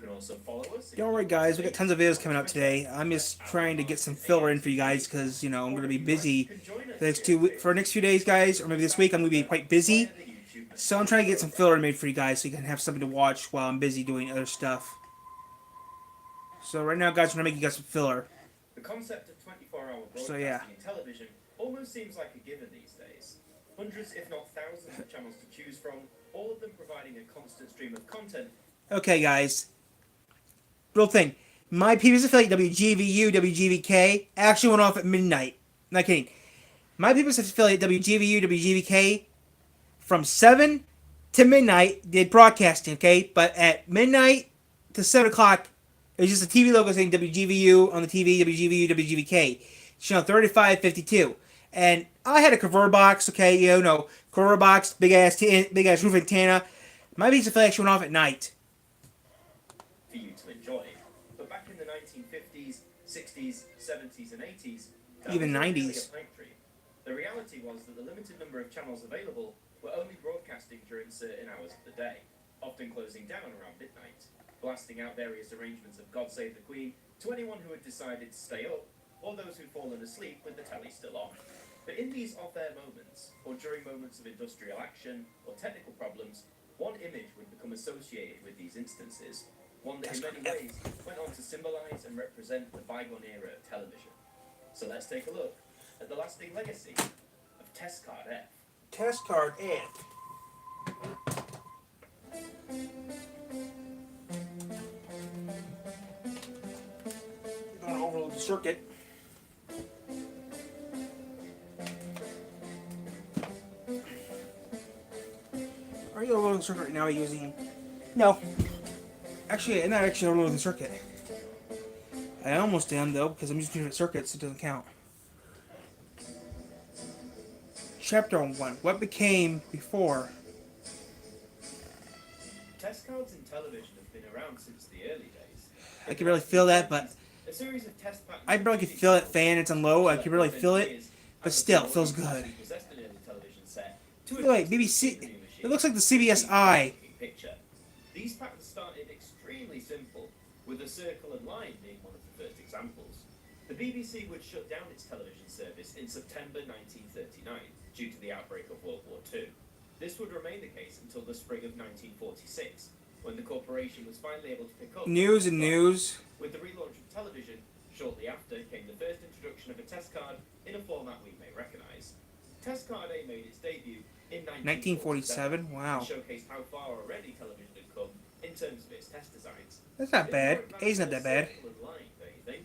can also follow us if Don't you worry, want to guys. We stay got tons of tuned videos on coming out Twitter. today. I'm We're just at trying to get some Martin filler in for you guys AMTV. because I'm Or gonna if be you like, you busy can join the us next here at for the Regis. next few days, guys, or We'll maybe just this week. add I'm gonna be over quite via busy, the YouTube so I'm messages trying to get some program. filler made for you guys so you can have something to watch while I'm busy doing other stuff. So right now, guys, I'm gonna make you guys some filler. The concept of 24-hour So yeah. broadcasting in television almost seems like a given these days. Hundreds, if not thousands, of channels to choose from, all of them providing a constant stream of content. Okay, guys. Real thing. My previous affiliate, WGVU, WGVK, actually went off at midnight. Not kidding. My previous affiliate, WGVU, WGVK, from 7 to midnight did broadcasting, okay? But at midnight to 7 o'clock, it was just a TV logo saying WGVU on the TV, WGVU, WGVK. Channel 3552. And I had a converter box, okay? Converter box, big ass roof antenna. My pizza flash went off at night. For you to enjoy. But back in the 1950s, 60s, 70s, and 80s, that Even was all merely a 90s. pipe dream. The reality was that the limited number of channels available were only broadcasting during certain hours of the day, often closing down around midnight, blasting out various arrangements of God Save the Queen to anyone who had decided to stay up, or those who'd fallen asleep with the telly still on. But in these off-air moments, or during moments of industrial action or technical problems, one image would become associated with these instances, one that in many ways went on to symbolize and represent the bygone era of television. So let's take a look at the lasting legacy of Test Card F. Test card F. We're going to overload the circuit. Are you overloading the circuit right now using... No. Actually, I'm not actually overloading the circuit. I almost am, though, because I'm using different circuits, so it doesn't count. Chapter 1. What became before? Test cards in television have been around since the early days. I can really feel that, but a series of test patterns I barely can feel that fan. It's on low. I can really feel it, but still, it feels good. Possessed an early television set to Wait, BBC. It looks like the CBS Eye. Picture. These patterns started extremely simple, with a circle and line being one of the first examples. The BBC would shut down its television service in September 1939 due to the outbreak of World War II. This would remain the case until the spring of 1946, when the corporation was finally able to pick up news and news. With the relaunch of television, shortly after came the first introduction of a test card in a format we may recognise. Test Card A made its debut in 1947. Wow. And showcased how far already television had come in terms of its test designs. That's not bad. A's not that bad. Line, don't you think?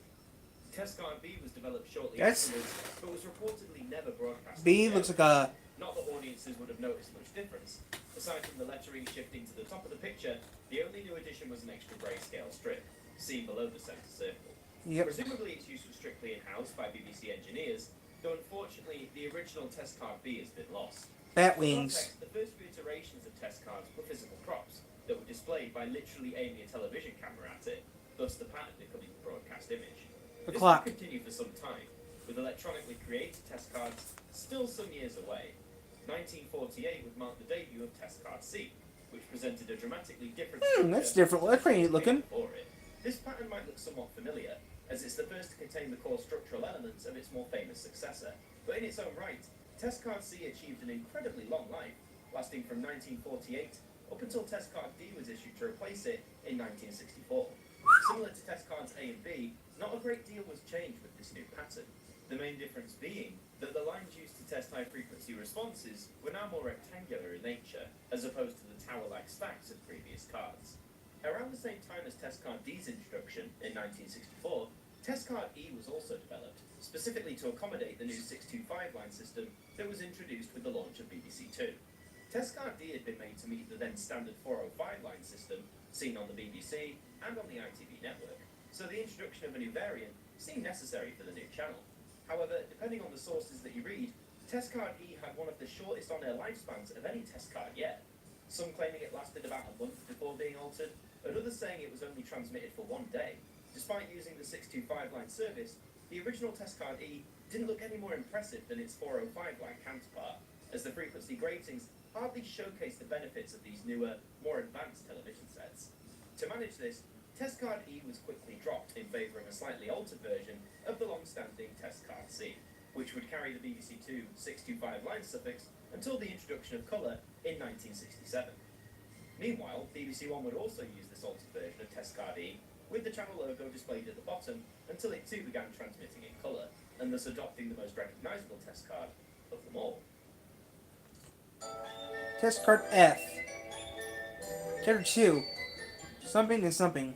Test Card B was developed shortly afterwards, but was reportedly never broadcast. B looks like a... Not that audiences would have noticed much difference. Aside from the lettering shifting to the top of the picture, the only new addition was an extra grayscale strip, seen below the centre circle. Yep. Presumably its use was strictly in-house by BBC engineers, though unfortunately the original Test Card B has been lost. Bat wings. The first few iterations of test cards were physical props that were displayed by literally aiming a television camera at it, thus the pattern becoming the broadcast image. The This clock. will continue for some time, with electronically created test cards still some years away. 1948 would mark the debut of Test Card C, which presented a dramatically different that's different. Well, that's pretty neat looking. This pattern might look somewhat familiar, as it's the first to contain the core structural elements of its more famous successor, but in its own right, Test Card C achieved an incredibly long life, lasting from 1948 up until Test Card D was issued to replace it in 1964. Similar to Test Cards A and B, not a great deal was changed with this new pattern, the main difference being that the lines used to test high-frequency responses were now more rectangular in nature, as opposed to the tower-like stacks of previous cards. Around the same time as Test Card D's introduction in 1964, Test Card E was also developed, specifically to accommodate the new 625 line system that was introduced with the launch of BBC Two. Test Card D had been made to meet the then standard 405 line system seen on the BBC and on the ITV network, so the introduction of a new variant seemed necessary for the new channel. However, depending on the sources that you read, Test Card E had one of the shortest on-air lifespans of any test card yet. Some claiming it lasted about a month before being altered, and others saying it was only transmitted for 1 day. Despite using the 625 line service, the original Test Card E didn't look any more impressive than its 405 line counterpart, as the frequency gratings hardly showcased the benefits of these newer, more advanced television sets. To manage this, Test Card E was quickly dropped in favour of a slightly altered version of the long-standing Test Card C, which would carry the BBC Two 625 line suffix until the introduction of colour in 1967. Meanwhile, BBC One would also use this altered version of Test Card E with the channel logo displayed at the bottom until it too began transmitting in colour, and thus adopting the most recognisable test card of them all. Test card F. Chapter 2. Something and something.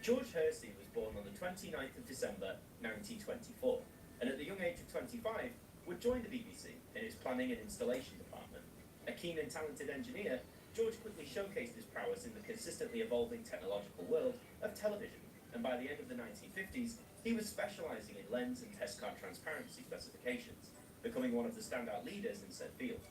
George Hersey was born on the 29th of December 1924, and at the young age of 25 would join the BBC in its planning and installation department. A keen and talented engineer, George quickly showcased his prowess in the consistently evolving technological world of television, and by the end of the 1950s, he was specialising in lens and test card transparency specifications, becoming one of the standout leaders in said field.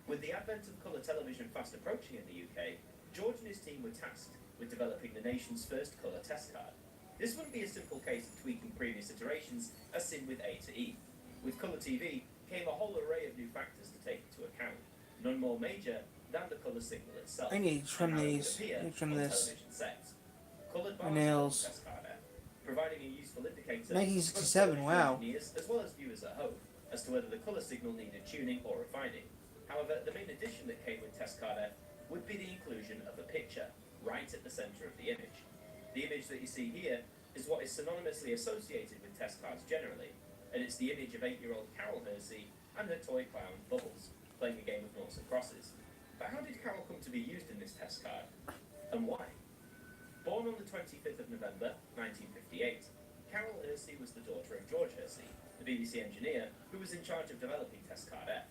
With the advent of colour television fast approaching in the UK, George and his team were tasked with developing the nation's first colour test card. This wouldn't be a simple case of tweaking previous iterations as seen with A to E. With colour TV came a whole array of new factors to take into account, none more major than the colour signal itself. I need to trim these. I need to trim this. Coloured My nails. test card F, providing a useful indicator 1967, for wow. engineers as well as viewers at home as to whether the colour signal needed tuning or refining. However, the main addition that came with test card F would be the inclusion of a picture right at the centre of the image. The image that you see here is what is synonymously associated with test cards generally, and it's the image of 8-year-old Carol Hersey and her toy clown Bubbles playing a game of noughts and crosses. But how did Carol come to be used in this test card, and why? Born on the 25th of November 1958, Carol Hersey was the daughter of George Hersey, the BBC engineer who was in charge of developing test card F.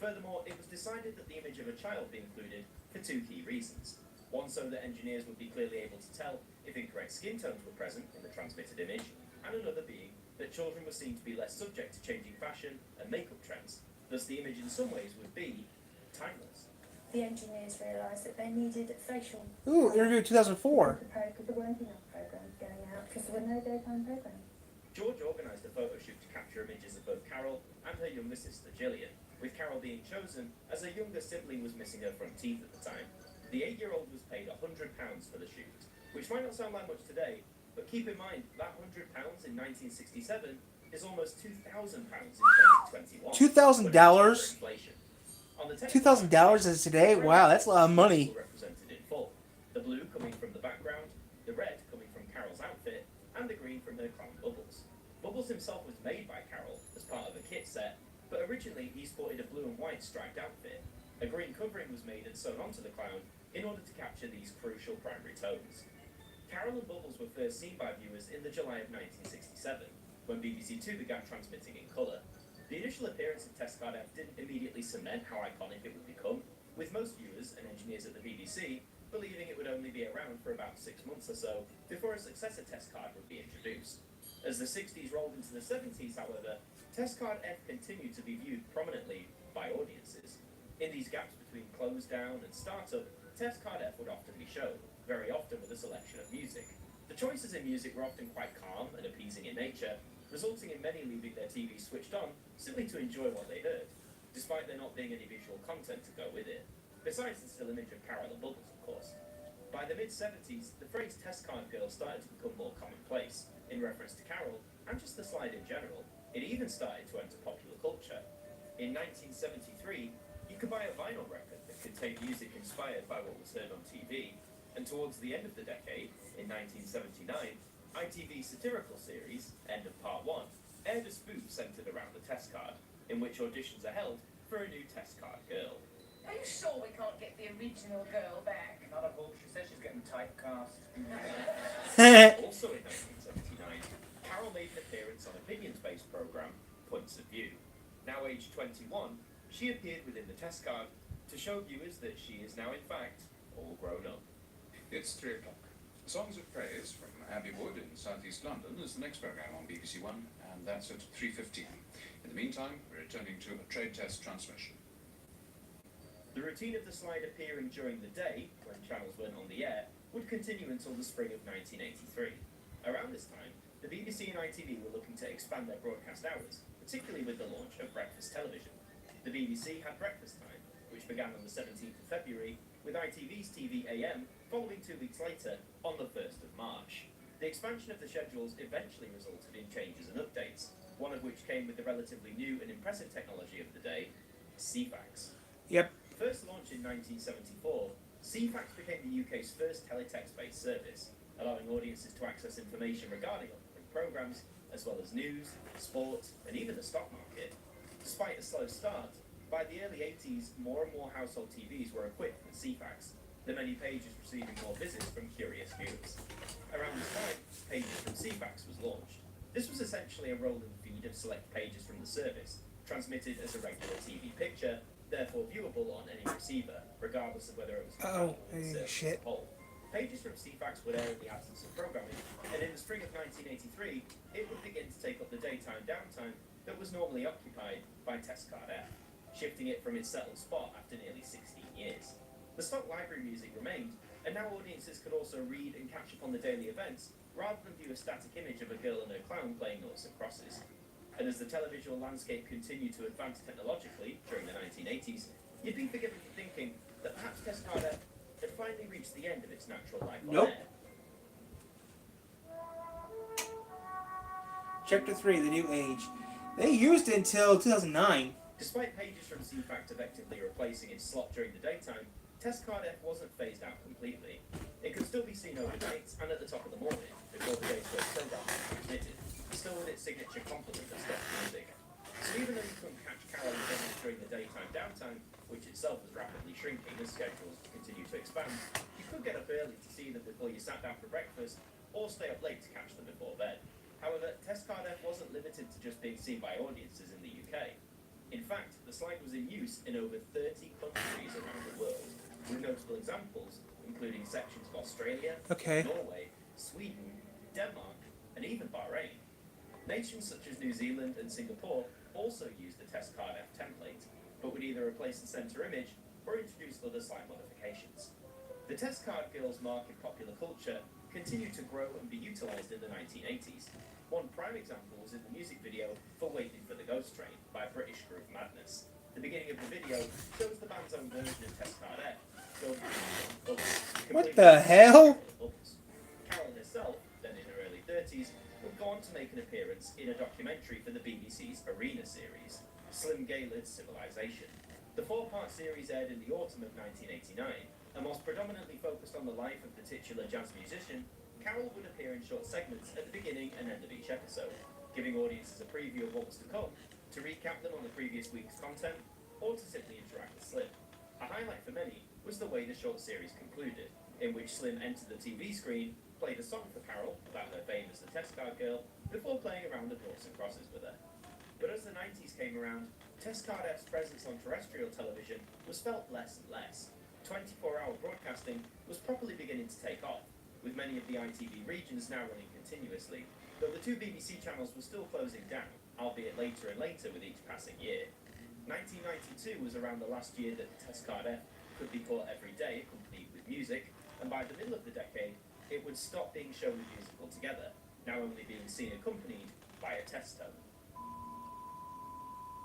Furthermore, it was decided that the image of a child be included for two key reasons. One, so that engineers would be clearly able to tell if incorrect skin tones were present in the transmitted image, and another being that children were seen to be less subject to changing fashion and makeup trends. Thus, the image in some ways would be timeless. The engineers realised that they needed facial. Ooh, interview 2004. Because there weren't enough programmes going out because there were no daytime programmes. George organised a photo shoot to capture images of both Carol and her younger sister Gillian, with Carol being chosen as her younger sibling was missing her front teeth at the time. The 8-year-old was paid £100 for the shoot, which might not sound like much today, but keep in mind that £100 in 1967 is almost £2,000 in 2021. $2,000? $2,000 is today? Wow, that's a lot of money. Represented in full. The blue coming from the background, the red coming from Carol's outfit, and the green from her clown Bubbles. Bubbles himself was made by Carol as part of a kit set, but originally he sported a blue and white striped outfit. A green covering was made and sewn onto the clown in order to capture these crucial primary tones. Carol and Bubbles were first seen by viewers in the July of 1967, when BBC Two began transmitting in colour. The initial appearance of Test Card F didn't immediately cement how iconic it would become, with most viewers and engineers at the BBC believing it would only be around for about 6 months or so before a successor test card would be introduced. As the 60s rolled into the 70s, however, Test Card F continued to be viewed prominently by audiences. In these gaps between close down and startup, Test Card F would often be shown, very often with a selection of music. The choices in music were often quite calm and appeasing in nature, resulting in many leaving their TV switched on simply to enjoy what they heard, despite there not being any visual content to go with it. Besides the still image of Carol and Bubbles, of course. By the mid-70s, the phrase test card girl started to become more commonplace, in reference to Carol, and just the slide in general. It even started to enter popular culture. In 1973, you could buy a vinyl record that contained music inspired by what was heard on TV, and towards the end of the decade, in 1979, ITV's satirical series, End of Part 1, aired a spoof centred around the test card, in which auditions are held for a new test card girl. Are you sure we can't get the original girl back? Not a hope. She says she's getting typecast. Also in 1979, Carol made an appearance on opinions-based programme, Points of View. Now aged 21, she appeared within the test card to show viewers that she is now in fact all grown up. It's 3 o'clock. Songs of Praise from Abbey Wood in southeast London is the next programme on BBC One, and that's at 3:15. In the meantime, we're returning to a trade test transmission. The routine of the slide appearing during the day, when channels weren't on the air, would continue until the spring of 1983. Around this time, the BBC and ITV were looking to expand their broadcast hours, particularly with the launch of breakfast television. The BBC had breakfast time, which began on the 17th of February, with ITV's TV AM following 2 weeks later on the 1st of March. The expansion of the schedules eventually resulted in changes and updates, one of which came with the relatively new and impressive technology of the day, CFAX. Yep. First launched in 1974, CFAX became the UK's first teletext-based service, allowing audiences to access information regarding upcoming programmes, as well as news, sport, and even the stock market. Despite a slow start, by the early 80s, more and more household TVs were equipped with CFAX, the many pages receiving more visits from curious viewers. Around this time, Pages from CFAX was launched. This was essentially a rolling feed of select pages from the service, transmitted as a regular TV picture, therefore viewable on any receiver, regardless of whether it was compatible with the service as a whole. Pages from CFAX would air in the absence of programming, and in the spring of 1983, it would begin to take up the daytime downtime that was normally occupied by Test Card F, shifting it from its settled spot after nearly 16 years. The stock library music remained, and now audiences could also read and catch up on the daily events, rather than view a static image of a girl and her clown playing noughts and crosses. And as the televisual landscape continued to advance technologically during the 1980s, you'd be forgiven for thinking that perhaps Test Card F had finally reached the end of its natural life on Nope. air. Chapter 3, The New Age. They used it until 2009. Despite Pages from CFAX effectively replacing its slot during the daytime, Test Card F wasn't phased out completely. It could still be seen overnight and at the top of the morning, before the day's first programme was transmitted, still with its signature complement of stock music. So even though you couldn't catch Carol and Dennis during the daytime downtime, which itself was rapidly shrinking as schedules continued to expand, you could get up early to see them before you sat down for breakfast, or stay up late to catch them before bed. However, Test Card F wasn't limited to just being seen by audiences in the UK. In fact, the slide was in use in over 30 countries around the world, with notable examples including sections of Australia, Norway, Sweden, Denmark, and even Bahrain. Nations such as New Zealand and Singapore also used the Test Card F template, but would either replace the centre image or introduce other slight modifications. The Test Card Girl's mark in popular culture continued to grow and be utilised in the 1980s. One prime example was in the music video for Waiting for the Ghost Train by British group Madness. The beginning of the video shows the band's own version of Test Card F. What the hell? Carol herself, then in her early 30s, would go on to make an appearance in a documentary for the BBC's Arena series, Slim Gaylord's Civilization. The 4-part series aired in the autumn of 1989, and whilst predominantly focused on the life of the titular jazz musician, Carol would appear in short segments at the beginning and end of each episode, giving audiences a preview of what was to come, to recap them on the previous week's content, or to simply interact with Slim. A highlight for many was the way the short series concluded, in which Slim entered the TV screen, played a song for Carol about her fame as the Test Card Girl, before playing a round of noughts and crosses with her. But as the 90s came around, Test Card F's presence on terrestrial television was felt less and less. 24-hour broadcasting was properly beginning to take off, with many of the ITV regions now running continuously, though the 2 BBC channels were still closing down, albeit later and later with each passing year. 1992 was around the last year that Test Card F could be caught every day accompanied with music, and by the middle of the decade, it would stop being shown with music altogether, now only being seen accompanied by a test tone.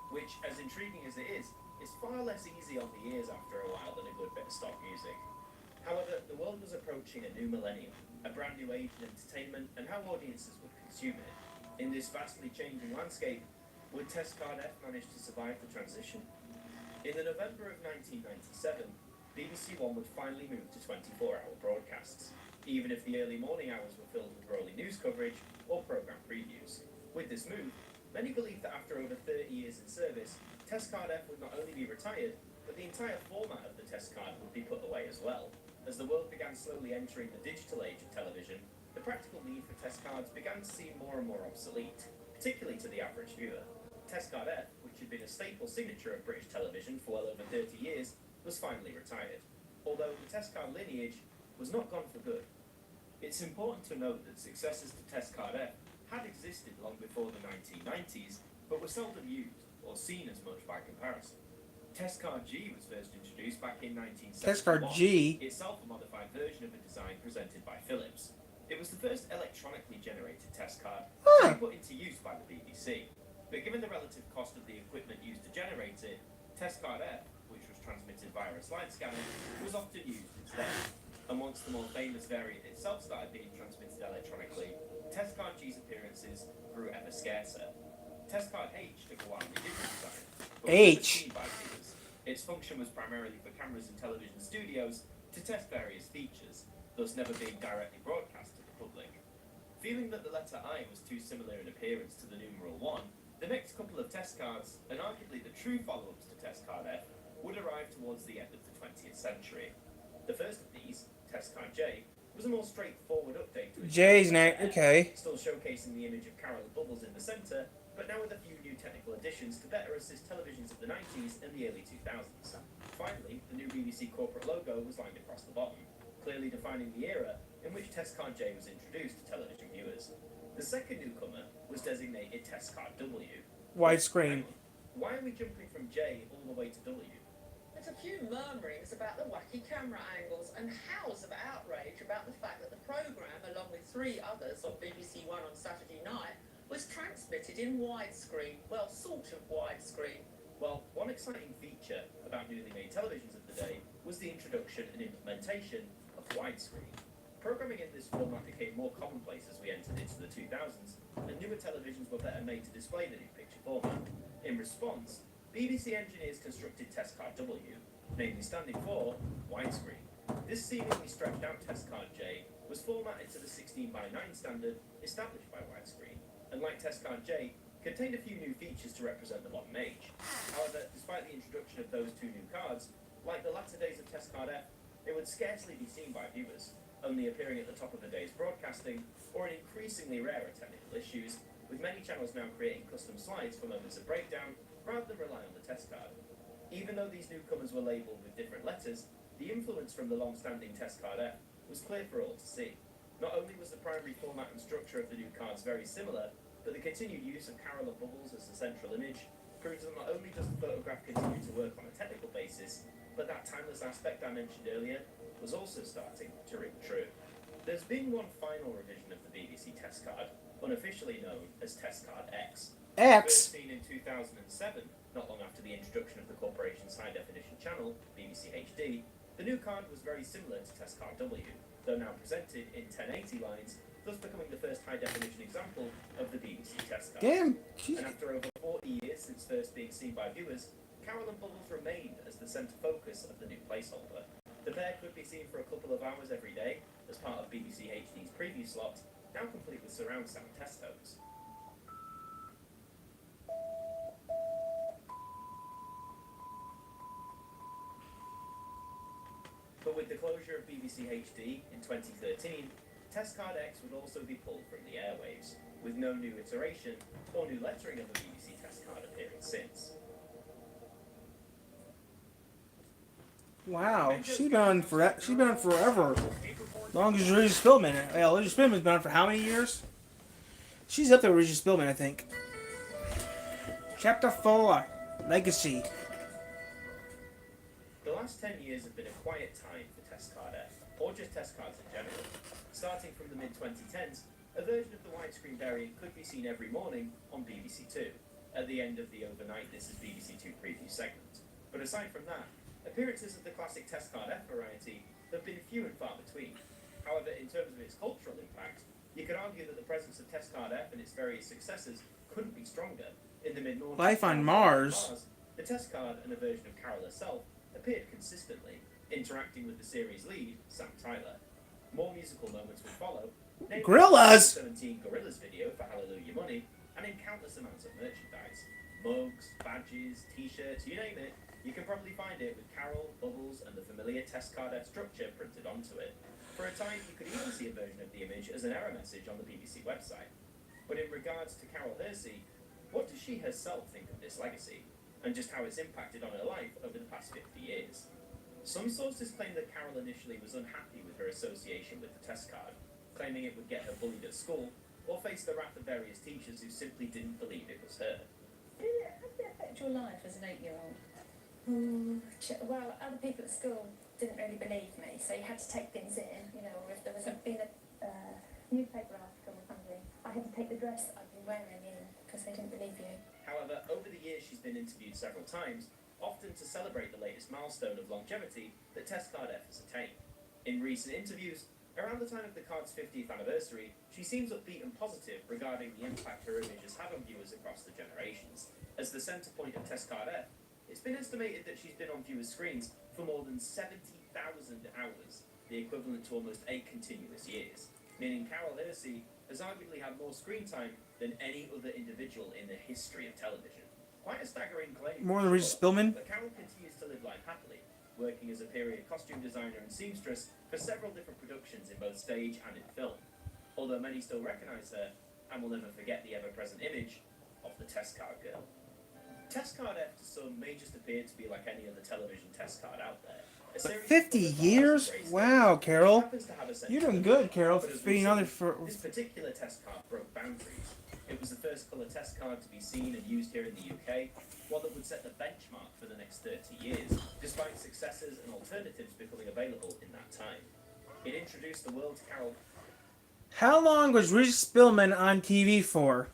Which, as intriguing as it is far less easy on the ears after a while than a good bit of stock music. However, the world was approaching a new millennium, a brand new age in entertainment and how audiences would consume it. In this vastly changing landscape, would Test Card F manage to survive the transition? In the November of 1997, BBC One would finally move to 24-hour broadcasts, even if the early morning hours were filled with rolling news coverage or programme previews. With this move, many believed that after over 30 years in service, Test Card F would not only be retired, but the entire format of the test card would be put away as well. As the world began slowly entering the digital age of television, the practical need for test cards began to seem more and more obsolete, particularly to the average viewer. Test Card F, which had been a staple signature of British television for well over 30 years, was finally retired, although the test card lineage was not gone for good. It's important to note that successors to Test Card F had existed long before the 1990s, but were seldom used or seen as much by comparison. Test Card G was first introduced back in 1971. Test Card G? Itself a modified version of a design presented by Philips. It was the first electronically generated test card to be put into use by the BBC. But given the relative cost of the equipment used to generate it, Test Card F, which was transmitted via a slide scanner, was often used instead. And once the more famous variant itself started being transmitted electronically, Test Card G's appearances grew ever scarcer. Test Card H took a while in different design, but was never H. seen by viewers. Its function was primarily for cameras and television studios to test various features, thus never being directly broadcast to the public. Feeling that the letter I was too similar in appearance to the numeral 1, the next couple of test cards, and arguably the true follow-ups to Test Card F, would arrive towards the end of the 20th century. The first of these, Test Card J, was a more straightforward update to its J's name, F, okay. still showcasing the image of Carol and Bubbles in the centre, but now with a few new technical additions to better assist televisions of the 90s and the early 2000s. Finally, the new BBC corporate logo was lined across the bottom, clearly defining the era in which Test Card J was introduced to television viewers. The second newcomer was designated Test Card W. Widescreen. Why are we jumping from J all the way to W? There's a few murmurings about the wacky camera angles and howls of outrage about the fact that the programme, along with 3 others on BBC One on Saturday night, was transmitted in widescreen. Well, sort of widescreen. Well, one exciting feature about newly made televisions of the day was the introduction and implementation of widescreen. Programming in this format became more commonplace as we entered into the 2000s, and newer televisions were better made to display the new picture format. In response, BBC engineers constructed Test Card W, namely standing for widescreen. This seemingly stretched out Test Card J was formatted to the 16:9 standard established by widescreen, and like Test Card J, contained a few new features to represent the modern age. However, despite the introduction of those 2 new cards, like the latter days of Test Card F, they would scarcely be seen by viewers, only appearing at the top of the day's broadcasting, or in increasingly rarer technical issues, with many channels now creating custom slides for moments of breakdown, rather than rely on the test card. Even though these newcomers were labelled with different letters, the influence from the long-standing Test Card F was clear for all to see. Not only was the primary format and structure of the new cards very similar, but the continued use of Carol and Bubbles as the central image proves that not only does the photograph continue to work on a technical basis, but that timeless aspect I mentioned earlier was also starting to ring true. There's been one final revision of the BBC test card, unofficially known as Test Card X. X. First seen in 2007, not long after the introduction of the corporation's high-definition channel, BBC HD, the new card was very similar to Test Card W, though now presented in 1080 lines, thus becoming the first high-definition example of the BBC test card. Damn. And after over 40 years since first being seen by viewers, Carol and Bubbles remained as the centre focus of the new placeholder. The pair could be seen for a couple of hours every day as part of BBC HD's preview slot, now complete with surround sound test tones. But with the closure of BBC HD in 2013, Test Card X would also be pulled from the airwaves, with no new iteration or new lettering of the BBC test card appearing since. Wow, she's been on forever. Long as Regis Spillman. Yeah, Regis Spillman's been on for how many years? She's up there with Regis Spillman, I think. Chapter 4, Legacy. The last 10 years have been a quiet time for Test Card F, or just test cards in general. Starting from the mid-2010s, a version of the widescreen variant could be seen every morning on BBC Two, at the end of the overnight This is BBC Two preview segment. But aside from that, appearances of the classic Test Card F variety have been few and far between. However, in terms of its cultural impact, you could argue that the presence of Test Card F and its various successors couldn't be stronger. In the mid-noughties, Life on Mars. the test card and a version of Carol herself appeared consistently, interacting with the series lead, Sam Tyler. More musical moments would follow. namely Gorillas! the 17 Gorillas video for Hallelujah Money, and in countless amounts of merchandise. Mugs, badges, t-shirts, you name it. You can probably find it with Carol, Bubbles, and the familiar test card F structure printed onto it. For a time, you could even see a version of the image as an error message on the BBC website. But in regards to Carol Hersey, what does she herself think of this legacy, and just how it's impacted on her life over the past 50 years? Some sources claim that Carol initially was unhappy with her association with the test card, claiming it would get her bullied at school, or face the wrath of various teachers who simply didn't believe it was her. How did it affect your life as an 8-year-old? Well, other people at school didn't really believe me, so you had to take things in, you know, or if there was been a Newspaper article or something. I had to take the dress that I'd been wearing in because they didn't believe you. However, over the years she's been interviewed several times, often to celebrate the latest milestone of longevity that Test Card F has attained. In recent interviews, around the time of the card's 50th anniversary, she seems upbeat and positive regarding the impact her image has had on viewers across the generations. As the centre point of Test Card F, it's been estimated that she's been on viewers' screens for more than 70,000 hours, the equivalent to almost 8 continuous years, meaning Carol Hersey has arguably had more screen time than any other individual in the history of television. Quite a staggering claim. More than Regis Spillman. But Carol continues to live life happily, working as a period costume designer and seamstress for several different productions in both stage and in film. Although many still recognise her and will never forget the ever-present image of the test card girl. Test Card F to some may just appear to be like any other television test card out there. But 50 years? Wow, Carol. You're doing good, Carol, for being on there for... This particular test card broke boundaries. It was the first colour test card to be seen and used here in the UK, one that would set the benchmark for the next 30 years, despite successors and alternatives becoming available in that time. It introduced the world to Carol. How long was Regis Spillman on TV for?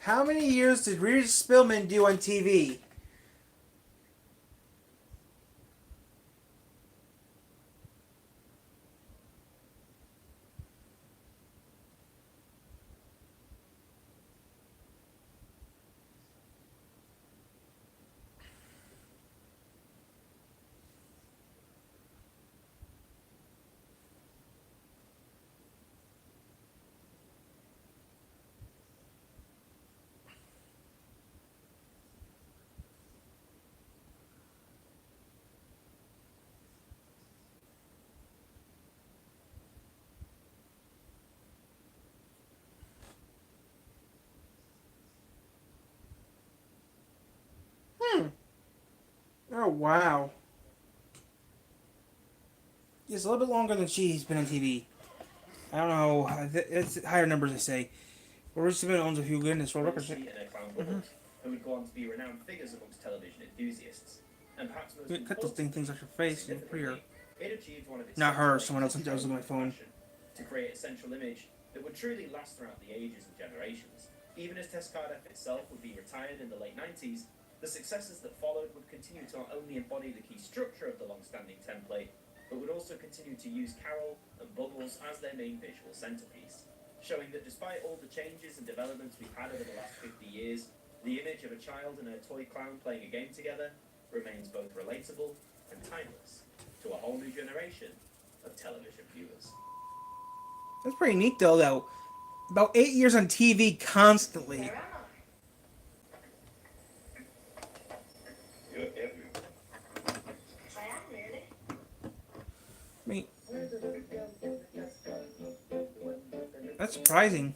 How many years did Regis Spillman do on TV? Oh, wow. It's a little bit longer than she's been on TV. I don't know. It's higher numbers, they say. Well, Regis Spillman owns a few Guinness World Records. Who would go on to be renowned figures amongst television enthusiasts. And perhaps most Cut those things off your face and put your... it achieved one of its Not her, someone else. I was on my phone. to create a central image that would truly last throughout the ages and generations. Even as Test Card F itself would be retired in the late 90s, the successes that followed would continue to not only embody the key structure of the long-standing template, but would also continue to use Carol and Bubbles as their main visual centerpiece, showing that despite all the changes and developments we've had over the last 50 years, the image of a child and her toy clown playing a game together remains both relatable and timeless to a whole new generation of television viewers. That's pretty neat, though. About 8 years on TV constantly. I am really. I mean, that's surprising.